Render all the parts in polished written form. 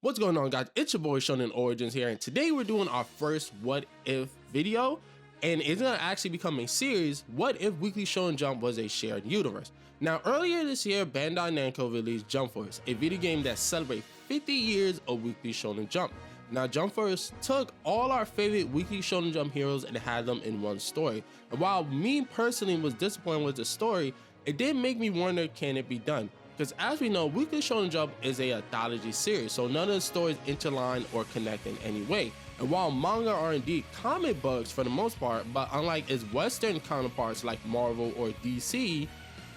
What's going on, guys? It's your boy Shonen Origins here, and today we're doing our first What If video, and it's gonna actually become a series. What if Weekly Shonen Jump was a shared universe? Now, earlier this year, Bandai Namco released Jump Force, a video game that celebrates 50 years of Weekly Shonen Jump. Now, Jump Force took all our favorite Weekly Shonen Jump heroes and had them in one story. And while me personally was disappointed with the story, it did make me wonder, can it be done? Because as we know, Weekly Shonen Jump is a anthology series, so none of the stories interline or connect in any way. And while manga are indeed comic books for the most part, but unlike its Western counterparts like Marvel or DC,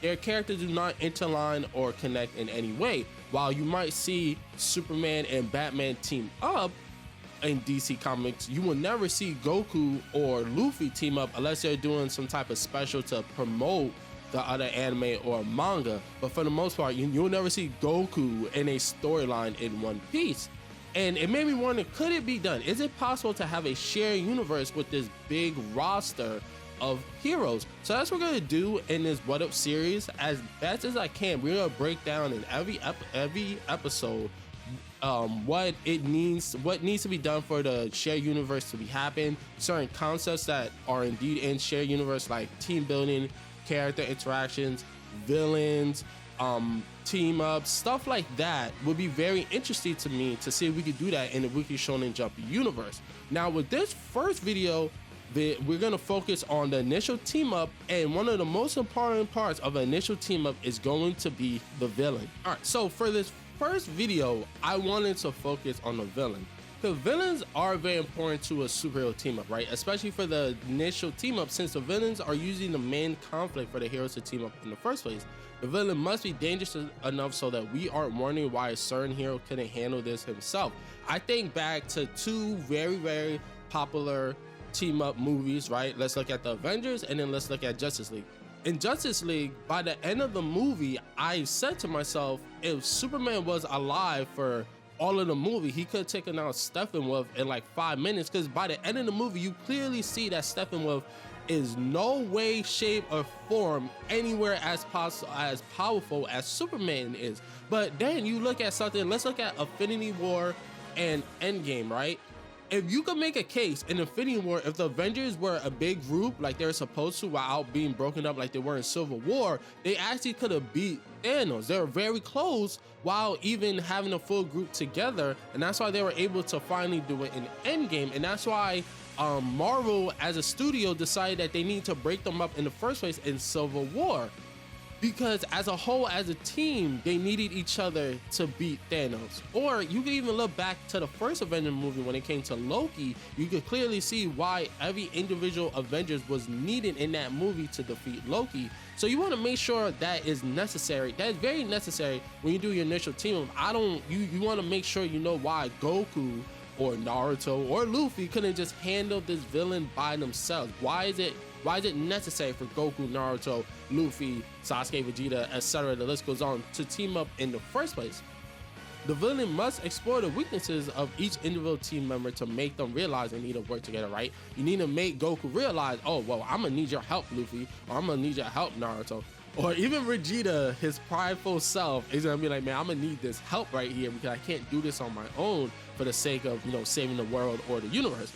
their characters do not interline or connect in any way. While you might see Superman and Batman team up in DC Comics, you will never see Goku or Luffy team up unless they're doing some type of special to promote the other anime or manga. But for the most part, you'll never see Goku in a storyline in One Piece. And it made me wonder, could it be done? Is it possible to have a shared universe with this big roster of heroes? So that's what we're gonna do in this What Up series. As best as I can, we're gonna break down in every episode what needs to be done for the shared universe to be happen. Certain concepts that are indeed in shared universe, like team building, character interactions, villains, team ups, stuff like that would be very interesting to me to see if we could do that in the Weekly Shonen Jump universe. Now, with this first video, we're gonna focus on the initial team up, and one of the most important parts of an initial team up is going to be the villain. All right, so for this first video, I wanted to focus on the villain. Because villains are very important to a superhero team up, right? Especially for the initial team up, since the villains are usually the main conflict for the heroes to team up in the first place. The villain must be dangerous enough so that we aren't wondering why a certain hero couldn't handle this himself. I think back to two very popular team up movies, right? Let's look at the Avengers, and then let's look at Justice League. In Justice League, by the end of the movie, I said to myself, if Superman was alive for all of the movie, he could have taken out Steppenwolf in like 5 minutes, because by the end of the movie, you clearly see that Steppenwolf is no way, shape, or form anywhere as powerful as Superman is. But then you look at something, let's look at Infinity War and Endgame, right? If you could make a case in Infinity War, if the Avengers were a big group like they're supposed to without being broken up like they were in Civil War, they actually could have beat Thanos. They were very close while even having a full group together, and that's why they were able to finally do it in Endgame. And that's why Marvel as a studio decided that they need to break them up in the first place in Civil War, because as a whole, as a team, they needed each other to beat Thanos. Or you can even look back to the first Avengers movie when it came to Loki. You could clearly see why every individual Avengers was needed in that movie to defeat Loki. So you want to make sure that is necessary. That is very necessary when you do your initial team. You want to make sure you know why Goku or Naruto or Luffy couldn't just handle this villain by themselves. Why is it necessary for Goku, Naruto, Luffy, Sasuke, Vegeta, etc., the list goes on, to team up in the first place? The villain must explore the weaknesses of each individual team member to make them realize they need to work together, right? You need to make Goku realize, oh, well, I'm gonna need your help, Luffy, or I'm gonna need your help, Naruto. Or even Vegeta, his prideful self, is gonna be like, man, I'm gonna need this help right here because I can't do this on my own for the sake of, saving the world or the universe.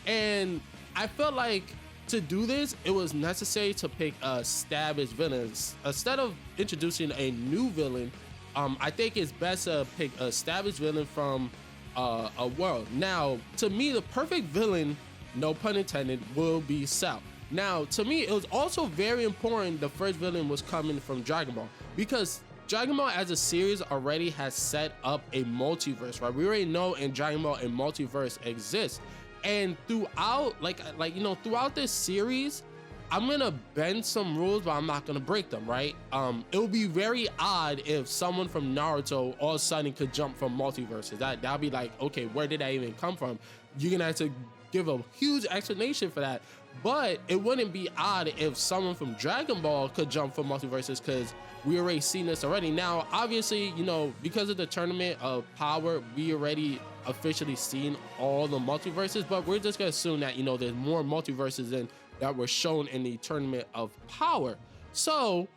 And I felt like to do this, it was necessary to pick established villains. Instead of introducing a new villain, I think it's best to pick an established villain from a world. Now, to me, the perfect villain, no pun intended, will be Cell. Now, to me, it was also very important the first villain was coming from Dragon Ball, because Dragon Ball as a series already has set up a multiverse, right? We already know in Dragon Ball a multiverse exists. And throughout, throughout this series, I'm gonna bend some rules, but I'm not gonna break them, right? It would be very odd if someone from Naruto all of a sudden could jump from multiverses. That'd be like, okay, where did that even come from? You're gonna have to give a huge explanation for that. But it wouldn't be odd if someone from Dragon Ball could jump from multiverses, because we already seen this already. Now, obviously, because of the Tournament of Power, we already officially seen all the multiverses, but we're just gonna assume that, there's more multiverses than that were shown in the Tournament of Power. So,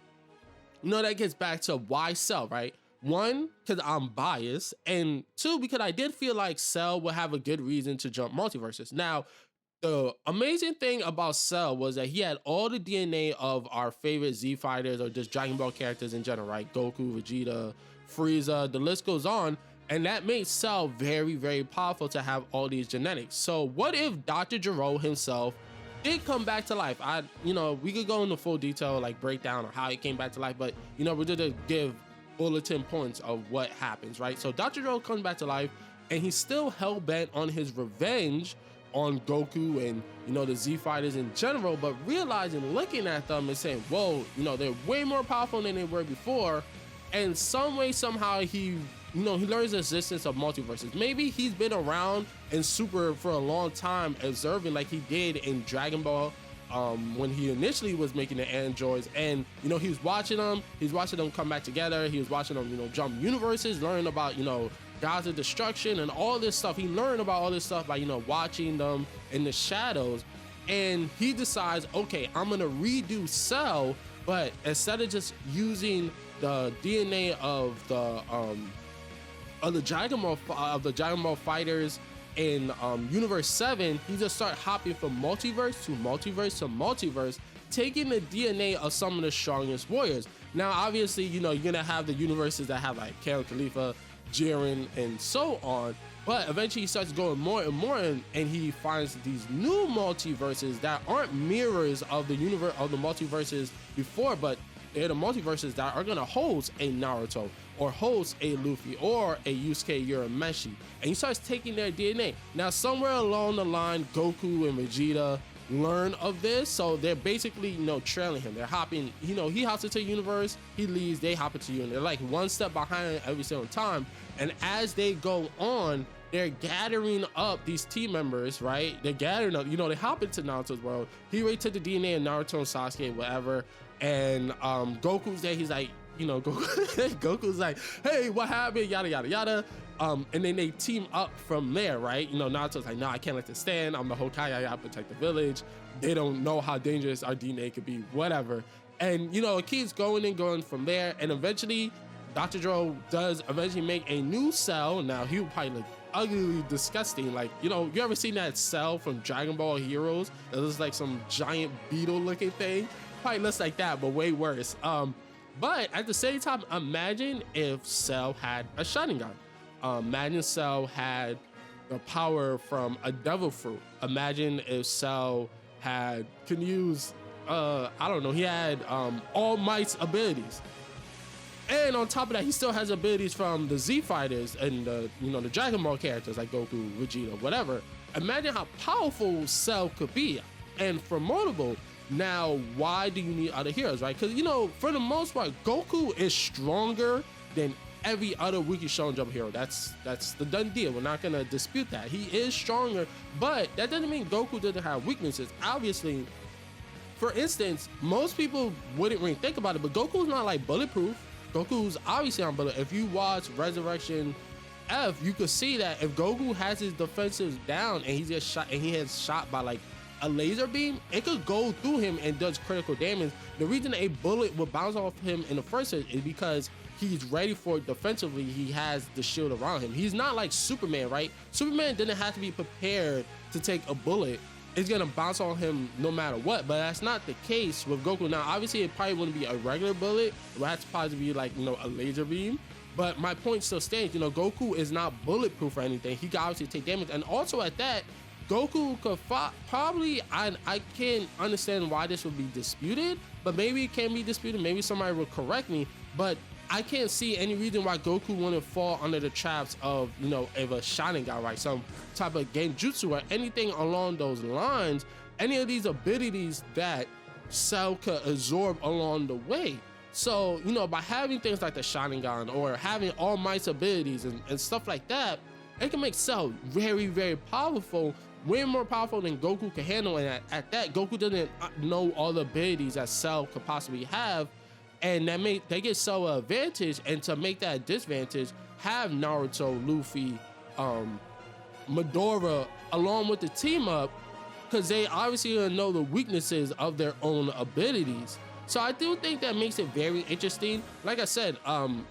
that gets back to why Cell, right? One, because I'm biased, and two, because I did feel like Cell would have a good reason to jump multiverses. Now, the amazing thing about Cell was that he had all the DNA of our favorite Z fighters or just Dragon Ball characters in general, right? Goku, Vegeta, Frieza, the list goes on. And that made Cell very, very powerful to have all these genetics. So what if Dr. Gero himself did come back to life? We could go into full detail, like breakdown of how he came back to life, but we're just to give bulletin points of what happens, right? So Dr. Gero comes back to life, and he's still hell bent on his revenge on Goku and the Z fighters in general, but realizing, looking at them and saying, whoa, they're way more powerful than they were before. And some way, somehow, he learns the existence of multiverses. Maybe he's been around in Super for a long time, observing like he did in Dragon Ball, when he initially was making the androids, and he was watching them come back together. He was watching them jump universes, learning about gods of destruction and all this stuff. He learned about all this stuff by watching them in the shadows, and he decides, okay, I'm gonna redo Cell, but instead of just using the DNA of the Dragon Ball fighters in Universe 7, he just start hopping from multiverse to multiverse to multiverse, taking the DNA of some of the strongest warriors. Now, obviously, you're gonna have the universes that have like Kale Khalifa, Jiren, and so on, but eventually he starts going more and more, and he finds these new multiverses that aren't mirrors of the universe of the multiverses before, but they're the multiverses that are gonna host a Naruto, or host a Luffy, or a Yusuke Urameshi, and he starts taking their DNA. Now, somewhere along the line, Goku and Vegeta learn of this, so they're basically trailing him. They're hopping, he hops into the universe, he leaves, they hop into universe. They're like one step behind every single time, and as they go on, they're gathering up these team members, right? They're gathering up, they hop into Naruto's world. He already took the DNA of Naruto and Sasuke, whatever, and Goku's there. He's like, Goku's like, hey, what happened? Yada yada yada. And then they team up from there, right? Naruto's like, no, I can't let this stand. I'm the Hokage, I gotta protect the village. They don't know how dangerous our DNA could be, whatever. And it keeps going and going from there. And eventually, Dr. Gero does eventually make a new Cell. Now, he would probably look ugly, disgusting. Like, you ever seen that Cell from Dragon Ball Heroes? It looks like some giant beetle looking thing. Probably looks like that, but way worse. But at the same time, imagine if Cell had a Sharingan. Imagine Cell had the power from a devil fruit. Imagine if Cell can use, I don't know, he had All Might's abilities. And on top of that, he still has abilities from the Z fighters and the Dragon Ball characters like Goku, Vegeta, whatever. Imagine how powerful Cell could be and formidable. Now, why do you need other heroes, right? Because for the most part, Goku is stronger than every other Weekly Shonen Jump hero. That's the done deal. We're not gonna dispute that. He is stronger, but that doesn't mean Goku doesn't have weaknesses. Obviously, for instance, most people wouldn't really think about it, but Goku's not like bulletproof. Goku's obviously on bullet. If you watch Resurrection F, you could see that if Goku has his defensives down and he gets shot, and he has shot by like a laser beam, it could go through him and does critical damage. The reason a bullet would bounce off him in the first place is because he's ready for it defensively. He has the shield around him. He's not like Superman, right? Superman didn't have to be prepared to take a bullet. It's gonna bounce on him no matter what, but that's not the case with Goku. Now, obviously, it probably wouldn't be a regular bullet. It would have to probably be like, a laser beam. But my point still stands. Goku is not bulletproof or anything. He can obviously take damage. And also at that, Goku could probably, I can't understand why this would be disputed, but maybe it can be disputed. Maybe somebody will correct me, but I can't see any reason why Goku wouldn't fall under the traps of, of a Sharingan, right? Some type of genjutsu or anything along those lines. Any of these abilities that Cell could absorb along the way. So, by having things like the Sharingan or having All Might's abilities and stuff like that, it can make Cell very, very powerful, way more powerful than Goku can handle. And at that, Goku doesn't know all the abilities that Cell could possibly have. And they get Cell an advantage, and to make that a disadvantage, have Naruto, Luffy, Midoriya along with the team up, because they obviously know the weaknesses of their own abilities. So I do think that makes it very interesting. Like I said,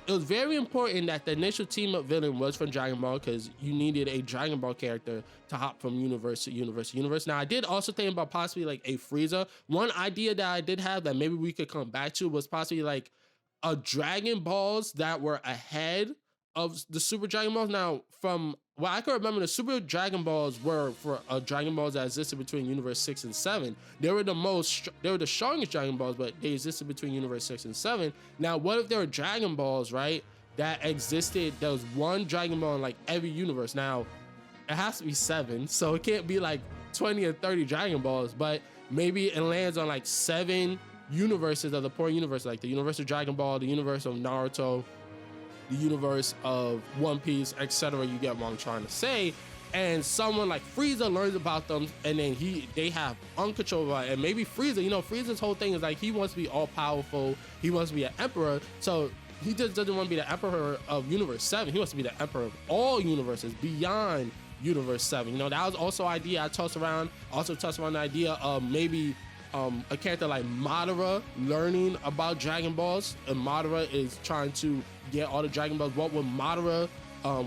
it was very important that the initial team up villain was from Dragon Ball, because you needed a Dragon Ball character to hop from universe to universe to universe. Now I did also think about possibly like a Frieza. One idea that I did have that maybe we could come back to was possibly like a Dragon Balls that were ahead of the Super Dragon Balls. Now, from what I can remember, the Super Dragon Balls were for Dragon Balls that existed between Universe 6 and 7. They were the strongest Dragon Balls, but they existed between Universe 6 and 7. Now, what if there were Dragon Balls, right, that existed, there was one Dragon Ball in like every universe? Now, it has to be 7, so it can't be like 20 or 30 Dragon Balls, but maybe it lands on like 7 universes of the poor universe, like the universe of Dragon Ball, the universe of Naruto, the universe of One Piece, etc. You get what I'm trying to say. And someone like Frieza learns about them, and then they have uncontrollable, and maybe Frieza, Frieza's whole thing is like he wants to be all powerful, he wants to be an emperor, so he just doesn't want to be the emperor of Universe 7, he wants to be the emperor of all universes beyond Universe 7. That was also an idea I tossed around. Also tossed around the idea of maybe a character like Madara learning about Dragon Balls, and Madara is trying to get all the Dragon Balls. What would Madara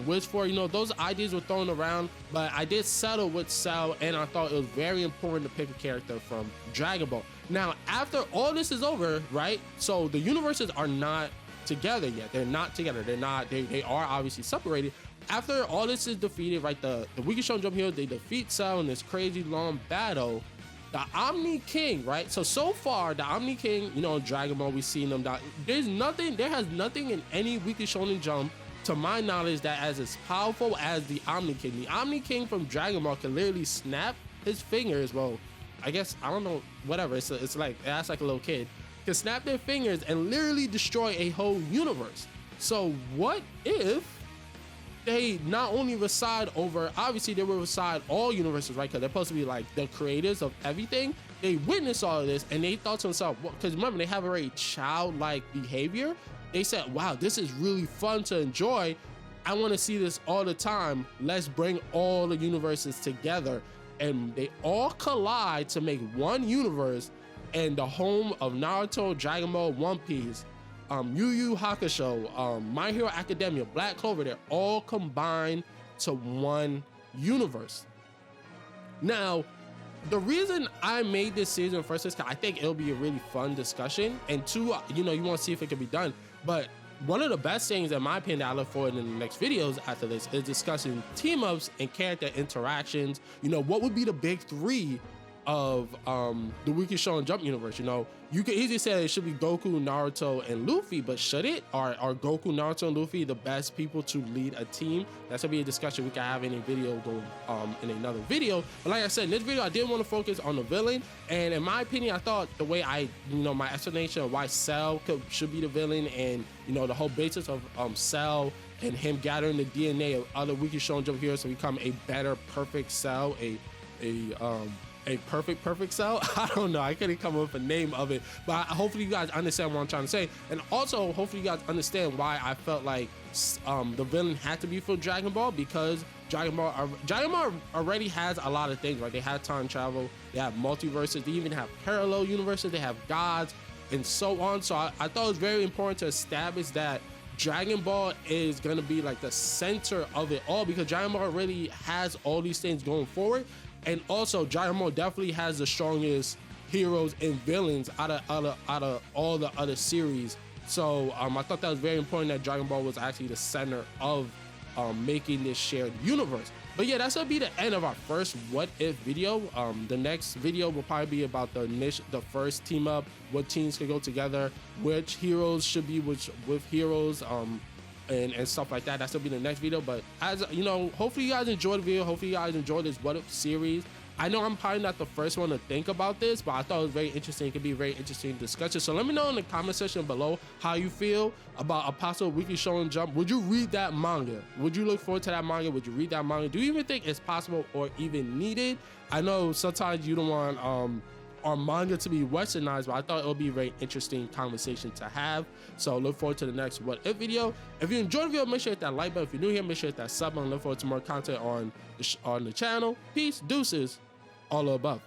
wish for? Those ideas were thrown around, but I did settle with Cell, and I thought it was very important to pick a character from Dragon Ball. Now, after all this is over, right? So the universes are not together yet. They're not together. They are obviously separated. After all this is defeated, right? The Weekly Shonen Jump Heroes, they defeat Cell in this crazy long battle. The Omni King, right? So far, the Omni King, Dragon Ball, we've seen them. There has nothing in any Weekly Shonen Jump, to my knowledge, that is as powerful as the Omni King. The Omni King from Dragon Ball can literally snap his fingers. Well, I guess, I don't know, whatever. It's like, that's like a little kid. Can snap their fingers and literally destroy a whole universe. So what if they not only reside over, obviously they will reside all universes, right? Because they're supposed to be like the creators of everything. They witnessed all of this and they thought to themselves, because remember, they have a very childlike behavior. They said, wow, this is really fun to enjoy. I want to see this all the time. Let's bring all the universes together. And they all collide to make one universe, and the home of Naruto, Dragon Ball, One Piece, Yu Yu Hakusho, My Hero Academia, Black Clover, they're all combined to one universe. Now, the reason I made this season first is because I think it'll be a really fun discussion, and two, you want to see if it can be done. But one of the best things, in my opinion, that I look forward in the next videos after this is discussing team-ups and character interactions. What would be the big 3 of the Weekly Shonen Jump universe? You could easily say it should be Goku, Naruto, and Luffy, but should it? Are Goku, Naruto, and Luffy the best people to lead a team? That's gonna be a discussion we can have in a video going in another video. But like I said, in this video I did want to focus on the villain, and in my opinion, I thought the way my explanation of why Cell should be the villain, and the whole basis of Cell and him gathering the DNA of other Weekly Shonen Jump heroes to become a better perfect Cell, a perfect Cell. I don't know, I couldn't come up with a name of it, but hopefully you guys understand what I'm trying to say, and also hopefully you guys understand why I felt like the villain had to be for Dragon Ball, because Dragon Ball already has a lot of things, right? They have time travel, they have multiverses, they even have parallel universes, they have gods, and so on. So I thought it was very important to establish that Dragon Ball is going to be like the center of it all, because Dragon Ball really has all these things going forward. And also, Dragon Ball definitely has the strongest heroes and villains out of all the other series. So I thought that was very important that Dragon Ball was actually the center of making this shared universe. But yeah, that's gonna be the end of our first What If video. The next video will probably be about the first team up, what teams could go together, which heroes should be with heroes, and stuff like that. That's gonna be the next video. But as hopefully you guys enjoyed the video. Hopefully you guys enjoyed this What If series. I know I'm probably not the first one to think about this, but I thought it was very interesting. It could be a very interesting discussion. So let me know in the comment section below how you feel about a possible Weekly Shonen Jump. Would you read that manga? Would you look forward to that manga? Would you read that manga? Do you even think it's possible or even needed? I know sometimes you don't want our manga to be westernized, but I thought it would be a very interesting conversation to have. So look forward to the next What If video. If you enjoyed the video, make sure you hit that like button. If you're new here, make sure you hit that sub button. Look forward to more content on the channel. Peace, deuces, all above.